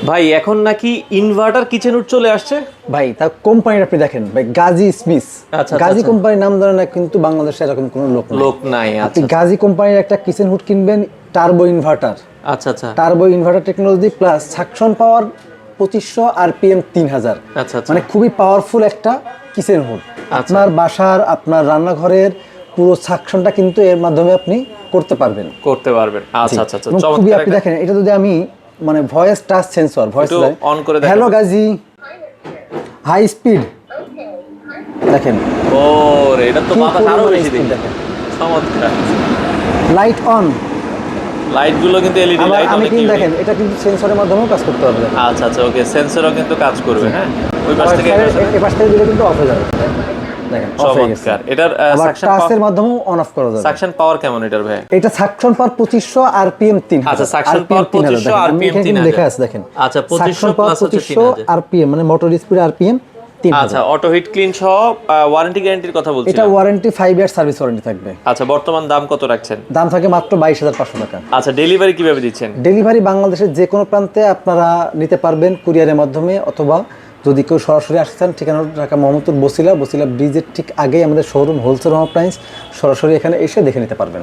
ভাই এখন নাকি ইনভার্টার কিচেন হুড চলে আসছে। ভাই তার কোম্পানির আপনি দেখেন ভাই, গাজী স্মিথ। আচ্ছা, গাজী আচ্ছা। কোম্পানির নাম ধরে না, কিন্তু বাংলাদেশে এরকম কোনো লোক নাই। আপনি আচ্ছা, গাজী কোম্পানির একটা কিচেন হুড কিনবেন, টার্বো ইনভার্টার, আচ্ছা, আচ্ছা, turbo inverter technology plus suction পাওয়ার 2500 আরপিএম 3000। আচ্ছা, আচ্ছা। মানে খুবই পাওয়ারফুল একটা কিচেন হুড। আপনার বাসার আপনার রান্নাঘরের পুরো সাকশনটা কিন্তু এর মাধ্যমে আপনি করতে পারবেন। আচ্ছা, আচ্ছা, আচ্ছা। এবং খুবই চমৎকার আপনি একটা। দেখেন, এটা যদি আমি মানে ভয়েস টাচ সেন্সর, ভয়েস একটু অন করে দেখেন। হ্যালো গাজী, হাই স্পিড দেখেন, ও রে, এটা তো কি বাতাস আরো পরিমাণে বেশি speed দেখি। দেখেন। চমৎকার। Light on. লাইট গুলো কিন্তু এলইডি আবার লাইট, আমি অনেক কিন্তু ইউনিক। দেখেন এটা কিন্তু সেন্সরের মাধ্যমেও কাজ করতে পারবে। আচ্ছা, আচ্ছা, ওকে, সেন্সরও কিন্তু কাজ করবে। হ্যাঁ, ওই পাশ আবার থেকে এই পাশে। এই পাশ থেকে দিলে কিন্তু অফ হয়ে যাবে, দেখেন অফ হয়ে গেছে। চমৎকার। এটার আবার সাকশন টাচের মাধ্যমেও অন অফ করা যাবে। সাকশন পাওয়ার কেমন এটার ভাই? এটা সাকশন পাওয়ার 2500 আরপিএম 3000। আচ্ছা, সাকশন পাওয়ার 2500 আমি আরপিএম এখানে কিন্তু 3000। লেখা আছে দেখেন। আচ্ছা, 2500 সাকশন পাওয়ার প্লাস হচ্ছে 2500 3000। আরপিএম মানে মোটর স্পিড আরপিএম 3000। আচ্ছা, অটো হিট ক্লিন সহ ওয়ারেন্টি গ্যারান্টির কথা এটা বলছিলাম। ওয়ারেন্টি 5 ইয়ার সার্ভিস ওয়ারেন্টি থাকবে। আচ্ছা, বর্তমান দাম কত রাখছেন? দাম থাকে মাত্র 22500 টাকা। আচ্ছা, ডেলিভারি কিভাবে দিচ্ছেন? ডেলিভারি বাংলাদেশের যে কোনো প্রান্তে আপনারা নিতে পারবেন কুরিয়ারের মাধ্যমে, অথবা যদি কেউ সরাসরি আসতে চান, ঠিকানা ঢাকা মোহাম্মদপুর বসিলা ব্রিজের ঠিক আগেই আমাদের শোরুম হোলসেল অ্যাপ্লায়েন্স, সরাসরি এখানে এসে দেখে নিতে পারবেন।